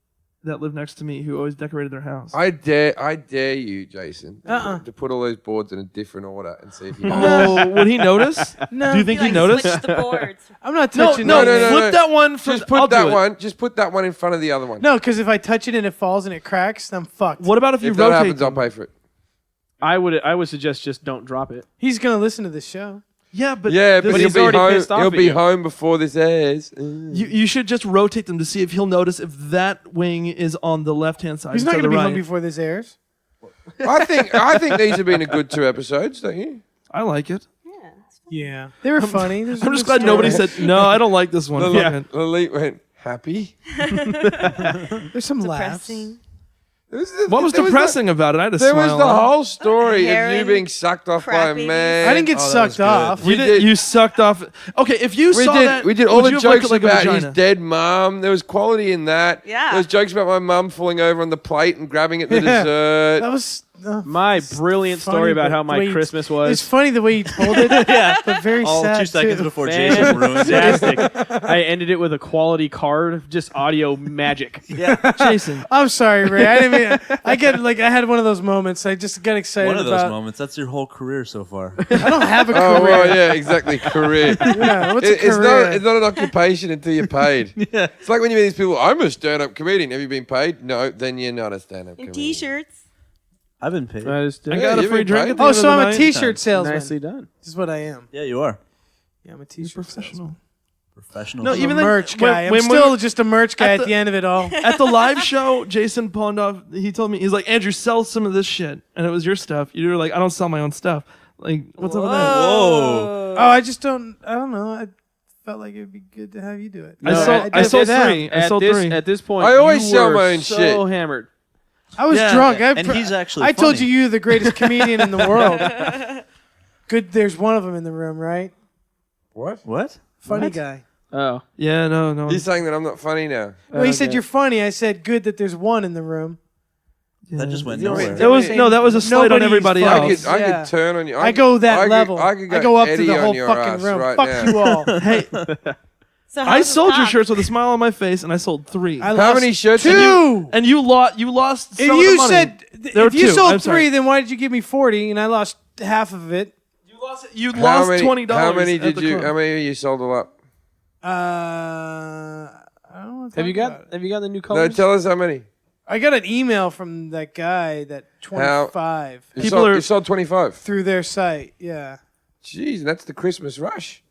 that lived next to me who always decorated their house. I dare you, Jason, Uh-uh. to put all those boards in a different order and see if you. Oh, would he notice? No. Do you think He, he like, noticed? switched the boards. I'm not No, touching no, anything. flip that one. From, Just put I'll do that it. one. Just put that one in front of the other one. No, because if I touch it and it falls and it cracks, I'm fucked. What about if you If that rotate happens, I'll them? pay for it. I would suggest just don't drop it. He's gonna listen to this show. Yeah, but Yeah, but this- he'll he's be already home. pissed off He'll at be you. home before this airs. you should just rotate them to see if he'll notice if that wing is on the left-hand side. He's not instead gonna of be the home right. before this airs. I think these have been a good 2 episodes, don't you? I like it. Yeah, they were funny. I'm just glad nobody said no. I don't like this one. Fucking- Lily went happy. There's some laughs. Depressing. What was depressing about it? I had a There was smile the on it. whole story of you Herring, being sucked off by a crappies. man. I didn't get Oh, that sucked was good. off. We did. You sucked off. Okay, if you We saw did. that, We did all would the you have liked jokes it like a about his vagina? dead mum. There was quality in that. Yeah. There was jokes about my mum falling over on the plate and grabbing at the dessert. That was My brilliant funny, story about but how the my way you- Christmas It's was. funny the way you told it. But very All sad 2 seconds too. before Jason ruins it. Fantastic. I ended it with a quality card, just audio magic. Jason. I'm sorry, Ray. I didn't mean. I get like I had one of those moments. I just got excited One of those about. moments. That's your whole career so far. I don't have a Oh career. well, yeah, exactly. Career. Yeah, what's a It's career? not an occupation until you're paid. Yeah. It's like when you meet these people. I'm a stand-up comedian. Have you been paid? No, then you're not a stand-up Your comedian. T-shirts. I've been paid. That is I got a you've free been drink paid. at the Oh, end so of the I'm a night. T-shirt salesman. nicely done. This is what I am. Yeah, you are. Yeah, I'm a T-shirt salesman. Professional. Professional. No, I'm even a then, merch when- guy. I'm when still we- just a merch guy at at the- the end of it all. At the live show, Jason pawned off. He told me, he's like, Andrew, sell some of this shit, and it was your stuff. You were like, I don't sell my own stuff. Like, what's up with that? Whoa. Oh, I just don't. I don't know. I felt like it'd be good to have you do it. I No, sold. did I it sold for them. 3. I At sold this, 3. at this point, I always you sell were my own so shit. hammered. I was Yeah. drunk. And he's actually I told funny. you're the greatest comedian in the world. Good. There's one of them in the room, right? What? What? Funny What? guy. Oh, Yeah, no. You're saying that I'm not funny now? Well, he said Okay. you're funny. I said good that there's one in the room. That just went You know, nowhere. That was no. That was a slight on Nobody's everybody funny. else. I Yeah. could turn on you. I go that level. I could go up Eddie to the on whole your fucking ass room. right Fuck now. you all. Hey, So I how's the sold your stock? shirts with a smile on my face, and I sold 3. I How lost many shirts? 2. and you lost. You lost. If some of the you money. said There were if you 2. sold I'm 3, sorry. then why did you give me 40 and I lost half of it? You lost $20. How many at did the you? club. How many of you sold all up? I don't want to have you about got it. have you got the new No, colors? tell us how many. I got an email from that guy that 25 You sold 25. through their site. Yeah. Jeez, and that's the Christmas rush.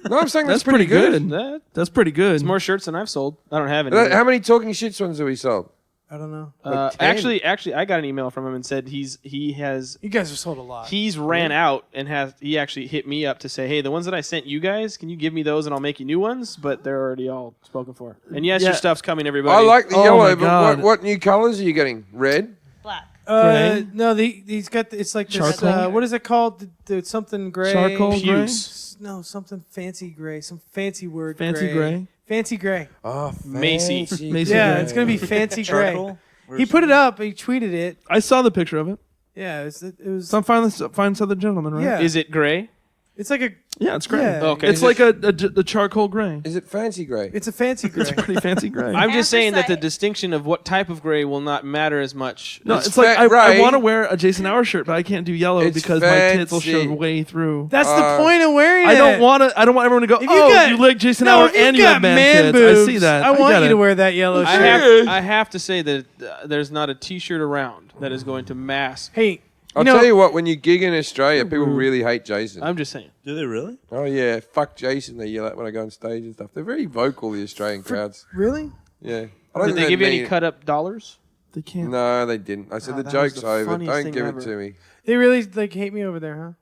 No, I'm saying That's that's pretty good. That- That's pretty good. It's more shirts than I've sold. I don't have any. How many talking shits ones have we sold? I don't know. Like 10? Actually, I got an email from him and said he has You guys have sold a lot. he's ran out and he actually hit me up to say, hey, the ones that I sent you guys, can you give me those and I'll make you new ones? But they're already all spoken for. And yes, Yeah. your stuff's coming, everybody. I like the Oh my yellow, but God. what new colors are you getting? Red? Black. Gray? No, he's got. It's like this. Charcoal? What is it called? The something gray. Charcoal gray? Puce. No, something fancy gray. Some fancy word. Fancy gray? Fancy gray. Oh, Macy. Macy Yeah, gray. it's gonna be fancy gray. Charcoal? He put it up. He tweeted it. I saw the picture of it. Yeah, it was. Some fine Southern gentleman, right? Yeah. Is it gray? It's like a. Yeah, it's gray. Yeah. Okay. It's Is like the charcoal gray. Is it fancy gray? It's a fancy gray. It's pretty fancy gray. I'm just saying that the Anthracite. distinction of what type of gray will not matter as much. No, It's it's like fat I gray. want to wear a Jason Hour shirt, but I can't do yellow It's because my tits will show fancy. way through. That's the point of wearing it. I don't want everyone to go, If you oh, got- you like Jason No, Hour if you and you got have man man tits. boobs, I see that. I want get you it. to wear that yellow I shirt. have to say that there's not a T-shirt around that is going to mask. Hey, I'll know- tell you what, when you gig in Australia, people really hate Jason. I'm just saying. Do they really? Oh, yeah. Fuck Jason, they yell at when I go on stage and stuff. They're very vocal, the Australian crowds. really? Yeah. I don't Did they think give you any mean it. cut up dollars? They can't. No, they didn't. I said Oh, the that was joke's the over. funniest Don't thing give ever. it to me. They really hate me over there, huh?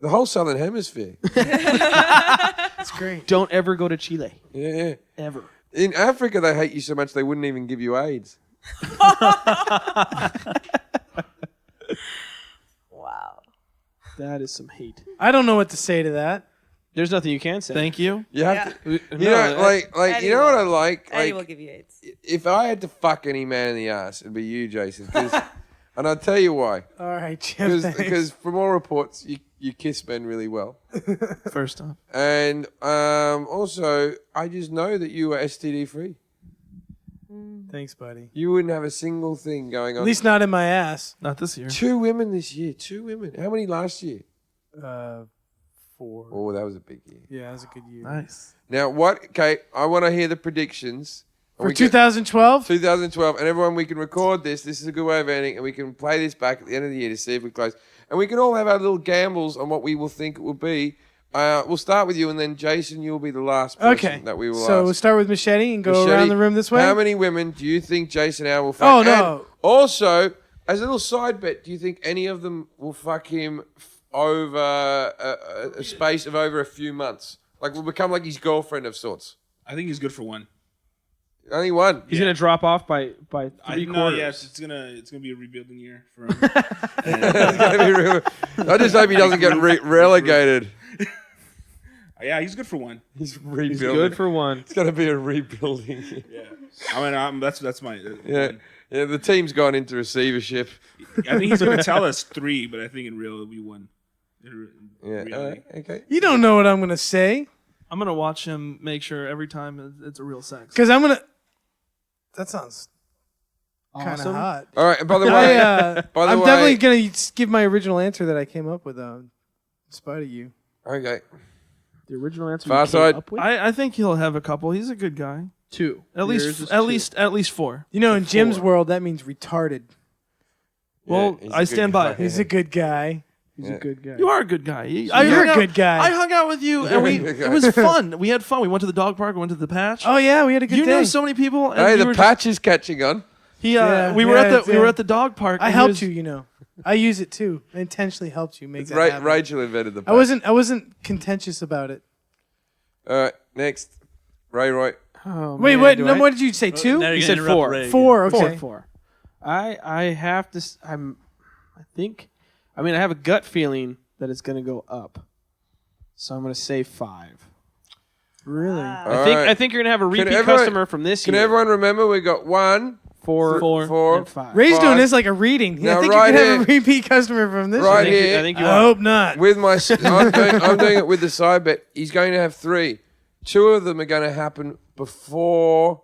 The whole Southern Hemisphere. That's great. Don't ever go to Chile. Yeah. Ever. In Africa, they hate you so much they wouldn't even give you AIDS. Wow. That is some hate. I don't know what to say to that. There's nothing you can say. Thank you. You have Yeah. to. You know, like you know what I like? Eddie will Like, give you AIDS. if I had to fuck any man in the ass, it'd be you, Jason. 'Cause And I'll tell you why. All right, Jim. Thanks. Because from all reports, you kiss men really well. First off. And also, I just know that you are STD free. Thanks, buddy. You wouldn't have a single thing going on. At least not in my ass. Not this year. 2 women this year. 2 women. How many last year? 4. Oh, that was a big year. Yeah, that was a good year. Nice. Now, what? Okay, I want to hear the predictions. For 2012? 2012, and everyone, we can record this. This is a good way of ending, and we can play this back at the end of the year to see if we close. And we can all have our little gambles on what we will think it will be. We'll start with you, and then Jason, you'll be the last person that we will So we'll ask. start with Machete and go Machete, around the room this way? How many women do you think Jason Hour will fuck? Oh, no. And also, as a little side bet, do you think any of them will fuck him over a space of over a few months? Like, will become like his girlfriend of sorts? I think he's good for one. Only one. He's gonna drop off by 3 quarters. Yes, it's gonna be a rebuilding year for him. It's gonna be real. I just hope he doesn't get relegated. Yeah, he's good for one. He's rebuilding. He's good for one. It's gonna be a rebuilding. Yeah, I mean, that's my. Yeah, the team's gone into receivership. I think he's gonna tell us 3, but I think in real it'll be 1. Yeah. Okay. You don't know what I'm going to say. I'm going to watch him make sure every time it's a real sex. Because I'm going to... That sounds kind of Awesome. hot. All right. And by the way, I'm definitely going to give my original answer that I came up with, in spite of you. Okay. The original answer Far you came side. up with? I think he'll have a couple. He's a good guy. 2. At Yours least is 2. at least 4. You know, in Jim's world, that means retarded. Well, he's a I good stand guy. by. He's a good guy. He's a good guy. You are a good guy. You're a good guy. I hung out with you, and it was fun. We had fun. We went to the dog park. We went to the patch. Oh, yeah, we had a good you day. know so many people. And Hey, you the were patch is catching on. we Yeah, were at yeah. we were at the dog park. I and helped you, you know. I use it, too. I intentionally helped you make that happen. Rachel invented the patch. I wasn't contentious about it. All right. Next. Roy. Oh, Wait, man, what? do No, I- what did you say? 2? Now you're He gonna said interrupt 4. Ray again. 4, okay. 4. I have to. I have a gut feeling that it's gonna go up. So I'm gonna say 5. Really? I think you're gonna have a repeat everyone- customer from this Can year. everyone remember we got 1, 4, and 5. Ray's doing 5. this like a reading. Now, I think right you can have a here. repeat customer from this Right year. here. I think you I are. hope not. With my, I'm doing it with the side bet. He's going to have 3. 2 of them are going to happen before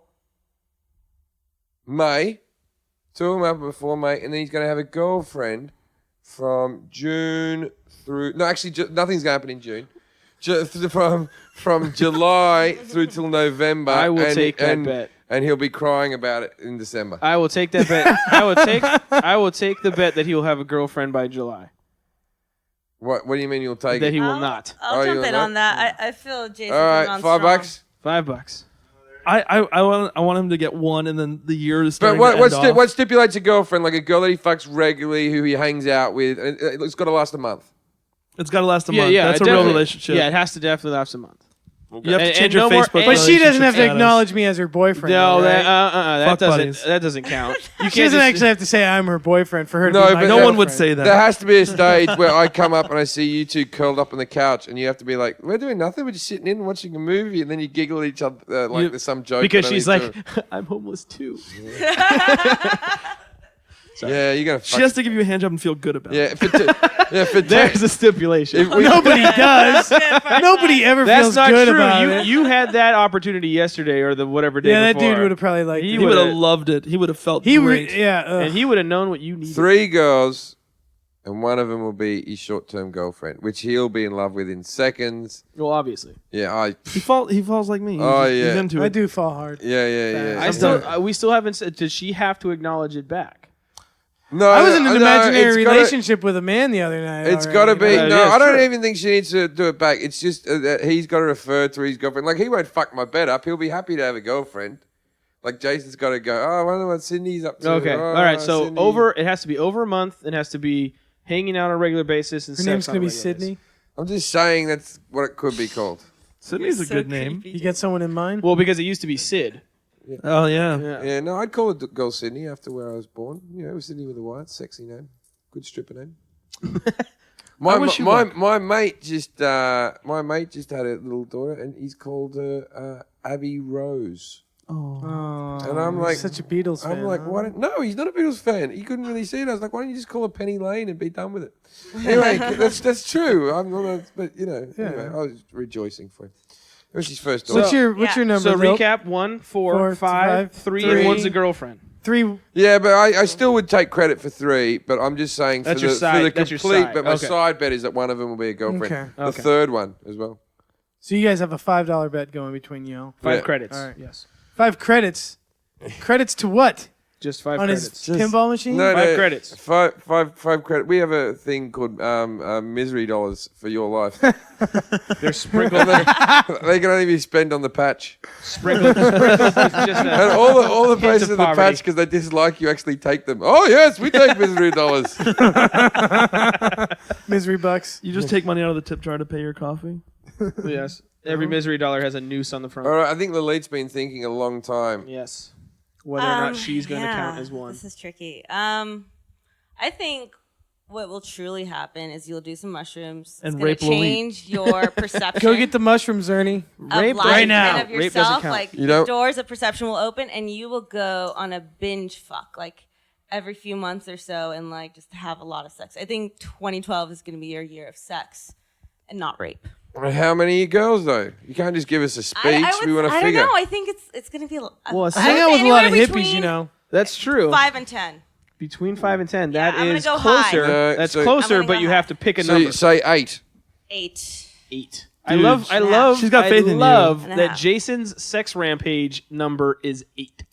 May. 2 of them happen before May, and then he's going to have a girlfriend from June through. No, actually, nothing's going to happen in June. From July through till November. I will take that bet. And he'll be crying about it in December. I will take that bet. I will take the bet that he will have a girlfriend by July. What do you mean you'll take That it? he will not. I'll Oh, jump you'll in not? on that. I feel Jason's All right, on $5. strong. $5. I want him to get 1, and then the year is But starting to end off. what stipulates a girlfriend? Like a girl that he fucks regularly, who he hangs out with, and it's got to last a month. It's got to last a month. Yeah, That's it a real definitely- relationship. Yeah, it has to definitely last a month. You have to And- change and your no more- Facebook. But she doesn't have to relationship acknowledge me as her boyfriend. No, though, right? Fuck buddies. that doesn't count. You She doesn't actually have to say I'm her boyfriend for her to No, be my but No one would girlfriend. say that. There has to be a stage where I come up and I see you two curled up on the couch, and you have to be like, "We're doing nothing. We're just sitting in and watching a movie," and then you giggle at each other like there's some joke. because that she's only like, two- I'm homeless too. "Yeah, you're gonna." She Fuck has to give you a hand job and feel good about it. yeah, for There's a stipulation. if we- Nobody does. Nobody ever That's feels not good true. about You it. you had that opportunity yesterday or the whatever day Yeah, that before. dude would have probably liked He it. He would have would've- loved it. He would have felt He great. yeah. and he would have known what you needed. 3 girls, and one of them will be his short-term girlfriend, which he'll be in love with in seconds. Well, obviously. Yeah, He falls like me. He's, Oh, he's yeah. into I it. do fall hard. yeah. We still haven't said. Does she have to acknowledge it back? No, I was in an no, imaginary it's gotta- relationship with a man the other night. It's already, got to be. you know? No, yeah, I don't true. even think she needs to do it back. It's just that he's got to refer to his girlfriend. Like, he won't fuck my bed up. He'll be happy to have a girlfriend. Like, Jason's got to go, oh, I wonder what Sydney's up to. Okay. Oh, All right. So Sydney." it has to be over a month. It has to be hanging out on a regular basis. And Her sex name's on gonna a be regular Sydney. basis. I'm just saying that's what it could be called. Sydney's a So good name. creepy. You got someone in mind? Well, because it used to be Sid. Oh yeah. Yeah. Yeah, no, I'd call it girl Sydney after where I was born. You know, Sydney with a Y, sexy name, good stripper name. wish you my mate just had a little daughter, and he's called her Abby Rose. Oh, And I'm like, such a Beatles fan. I'm like, huh? why don't, no, he's not a Beatles fan. He couldn't really see it. I was like, why don't you just call it Penny Lane and be done with it? Anyway, that's true. I'm not, but anyway, I was rejoicing for him. It was his first daughter. What's your number? So Lil? recap: 1, 4, Four, 5, five, 3, three. and 1's a girlfriend. 3. Yeah, but I still would take credit for 3, but I'm just saying That's for your the, side- for the that's your complete, side. but my Okay. side bet is that one of them will be a girlfriend. Okay. The Okay. third one as well. So you guys have a $5 bet going between you. 5 Yeah. credits. All right. Yes. 5 credits. Credits to what? Just 5 On credits. his pinball machine? No, 5 credits. Five credit. We have a thing called misery dollars for your life. They're sprinkled. They can only be spent on the patch. sprinkled. Just And a, all the Hint places of of the poverty. patch because they dislike you actually take them. Oh yes, we take misery dollars. Misery bucks. You just take money out of the tip jar to pay your coffee. yes. Every misery dollar has a noose on the front. All right, I think Lilith's been thinking a long time. Yes. Whether or not she's going to count as one. This is tricky. I think what will truly happen is you'll do some mushrooms. And it's rape gonna will eat. change your perception. Go get the mushrooms, Ernie. of Rape life right and now. of Rape doesn't yourself. count. Like You the don't- doors of perception will open, and you will go on a binge fuck like every few months or so, and like just have a lot of sex. I think 2012 is going to be your year of sex and not rape. How many girls though? You can't just give us a speech. We want to I figure. don't know. I think it's going to be. Well, I hang out with a lot of anywhere hippies, you between know. That's true. 5 and 10. Between 5 and 10. Yeah, That I'm gonna is go closer. high. No, That's so- closer, I'm gonna but go you high. have to pick a So number. you say 8. 8. 8. Dude, I love. she's got faith in you. I love And a that half. Jason's sex rampage number is 8.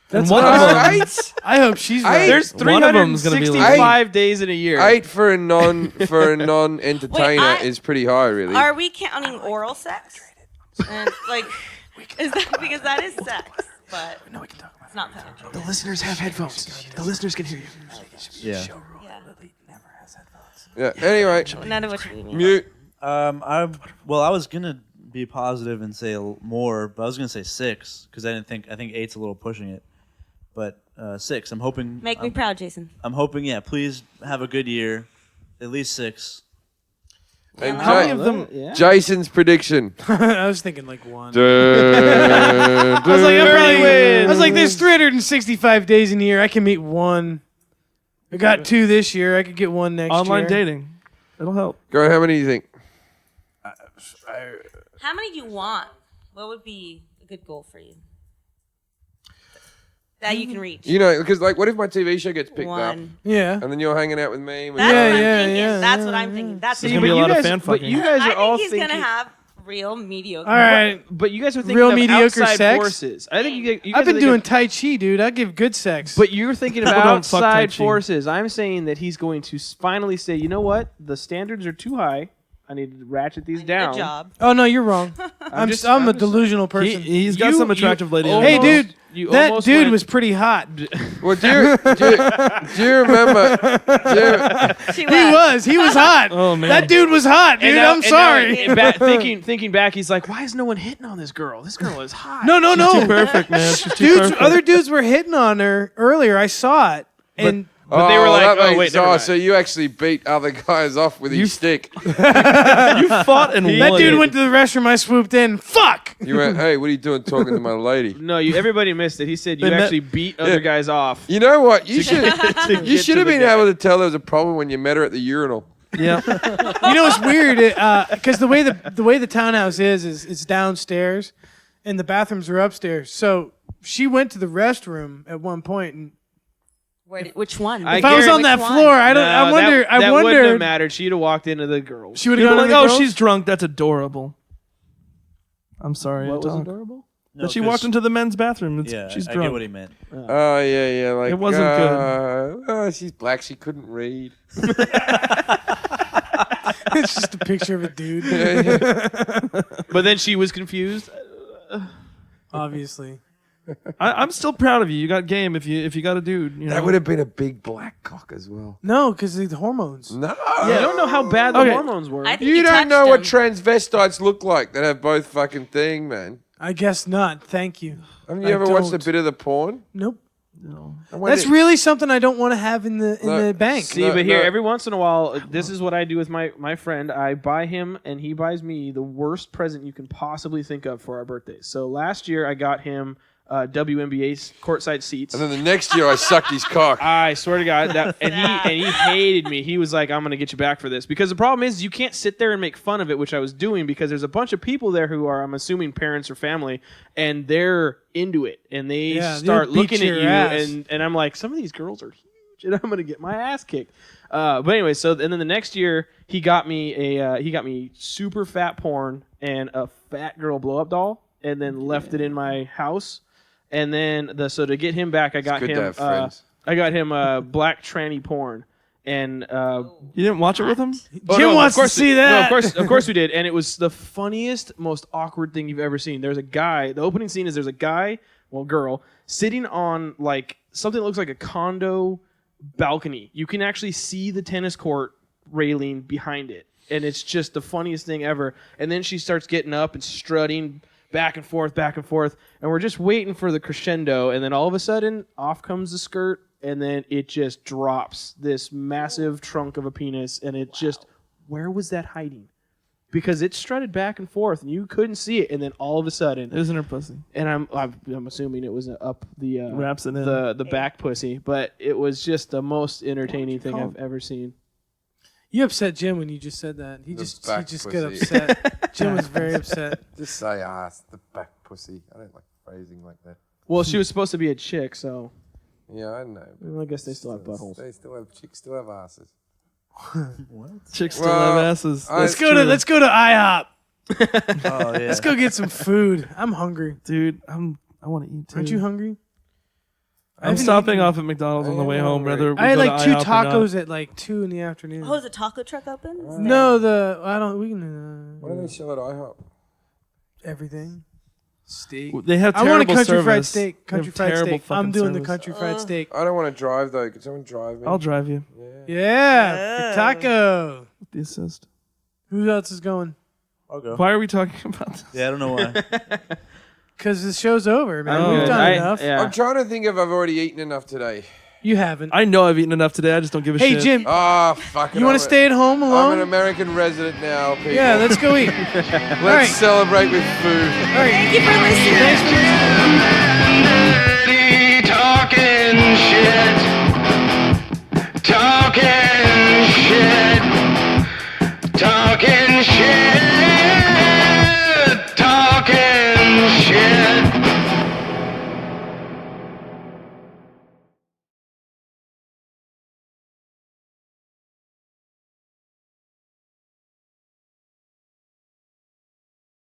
That's one what of I- them- 8. I hope she's right. There's One of them's gonna be like- 365 days in a year. 8 for a non entertainer Wait, is pretty high, really. Are we counting oral sex? And like, is that because that is sex? But no, we can talk about it's not penetrative. The listeners have headphones. The listeners can hear you. Yeah. Yeah. Anyway, None of which we mean. mute. I was gonna be positive and say more, but I was gonna say 6 because I think 8's a little pushing it, but 6. I'm hoping. Make me proud, Jason. I'm hoping. Yeah, please have a good year, at least 6. And How many Ja- of them? Yeah. Jason's prediction. I was thinking like 1. I I was like, wins. I was like, there's 365 days in a year. I can meet 1. I got 2 this year. I could get 1 next Online year. dating. It'll help. Go on, how many do you think? How many do you want? What would be a good goal for you? That you can reach. You know, because like, what if my TV show gets picked up, 1. Yeah. and then you're hanging out with me? And we- That's Yeah, what I'm yeah, thinking. yeah, That's yeah, what I'm yeah. thinking. That's There's what gonna be a lot of guys, fan but fucking. you guys I are all think he's thinking. gonna have real mediocre. All right. But you guys are thinking Real of mediocre outside sex? forces. I think you guys I've been are doing thinking- Tai Chi, dude. I give good sex. But you're thinking of People don't fuck Tai outside Chi. forces. I'm saying that he's going to finally say, you know what? The standards are too high. I need to ratchet these down. Good job. oh no, you're wrong. I'm just- I'm a I'm just- delusional person. He's got You- some you attractive lady. almost- Hey, in dude, You that almost dude went- was pretty hot. Well, do you remember? She He was hot. Oh, man. That dude was hot, dude. And now- I'm and now sorry. thinking back, he's like, why is no one hitting on this girl? This girl is hot. No, Too no. perfect, man. She's too Dudes, perfect. other dudes were hitting on her earlier. I saw it. And But they were like, that oh, makes- wait, never mind. so you actually beat other guys off with your stick. You fought and that won. dude went to the restroom. I swooped in. Fuck. You went, hey, what are you doing talking to my lady? No, everybody missed it. He said you They met- actually beat other guys off. You know what? You should to you get should to have the been guy. able to tell there was a problem when you met her at the urinal. Yeah. You know what's weird? Because the way the townhouse is it's downstairs, and the bathrooms are upstairs. So she went to the restroom at one point, and Which one? I if I was on guarantee- that Which floor, one? I don't. No, I wonder. That, I that wouldn't have wondered. mattered. She'd have walked into the girls. She would have People gone are to like, the oh, girls? she's drunk. That's adorable. I'm sorry. What was Talk. adorable? No, That she 'cause- walked into the men's bathroom. It's, Yeah, she's I drunk. get what he meant. Oh yeah, like It wasn't good. Oh, she's black. She couldn't read. It's just a picture of a dude. But then she was confused. Obviously. I'm still proud of you. You got game if you got a dude. You know? That would have been a big black cock as well. No, because the hormones. No. I don't know how bad the Okay. hormones were. I think You don't touched know what him. transvestites look like that have both fucking thing, man. I guess not. Thank you. Haven't you I ever watched a don't. bit of the porn? Nope. No. That's really something I don't want to have in the No. the bank. See, No, but here, no. every once in a while, this is what I do with my friend. I buy him, and he buys me the worst present you can possibly think of for our birthdays. So last year, I got him WNBA courtside seats. And then the next year I sucked his cock. I swear to God, and he hated me. He was like, "I'm gonna get you back for this," because the problem is you can't sit there and make fun of it, which I was doing because there's a bunch of people there who are, I'm assuming, parents or family, and they're into it, and they start they'll beat looking at your you, ass. and I'm like, some of these girls are huge, and I'm gonna get my ass kicked. But anyway, and then the next year he got me super fat porn and a fat girl blow up doll, and then left it in my house. And then so to get him back, I got good to him have friends. black tranny porn, and You didn't watch it with him? Jim wants to see that. No, of course we did, and it was the funniest, most awkward thing you've ever seen. There's a guy. The opening scene is there's a guy, girl, sitting on like something that looks like a condo balcony. You can actually see the tennis court railing behind it, and it's just the funniest thing ever. And then she starts getting up and strutting back and forth, and we're just waiting for the crescendo, and then all of a sudden, off comes the skirt, and then it just drops this massive trunk of a penis, and it just, where was that hiding? Because it strutted back and forth, and you couldn't see it, and then all of a sudden, It was in her pussy. and I'm assuming it was up the Wraps it in. the back pussy, but it was just the most entertaining thing I've ever seen. You upset Jim when you just said that. He The just back got pussy. upset. Jim was very upset. Just say ass, the back pussy. I don't like phrasing like that. Well, she was supposed to be a chick, so Yeah, I know. well, I guess they still have buttholes. Chicks still have asses. Chicks still Well, have asses. Let's go to IHOP. Oh yeah. Let's go get some food. I'm hungry. Dude, I want to eat too. Aren't you hungry? I'm stopping off at McDonald's on the way home. Whether we I had go like to 2 IHOP or not. tacos at like 2 in the afternoon. Oh, is the taco truck open? No, we can What do they sell at IHOP? everything. Steak. They have I terrible want a country service. fried steak. They Country have fried terrible steak. I'm fucking doing the service. country fried steak. I don't want to drive though. Could someone drive me? I'll drive you. Yeah, for taco. With the assist. Who else is going? I'll go. Why are we talking about this? Yeah, I don't know why. Because the show's over, man. Oh, We've done enough. Yeah. I'm trying to think if I've already eaten enough today. You haven't. I know I've eaten enough today. I just don't give a Hey, shit. Jim, Ah, fuck it. you want to stay at home I'm an alone? American resident now, people. Yeah, let's go eat. Let's right. celebrate with food. All right. Thank you for listening. Thanks for listening. Dirty talking shit. Talk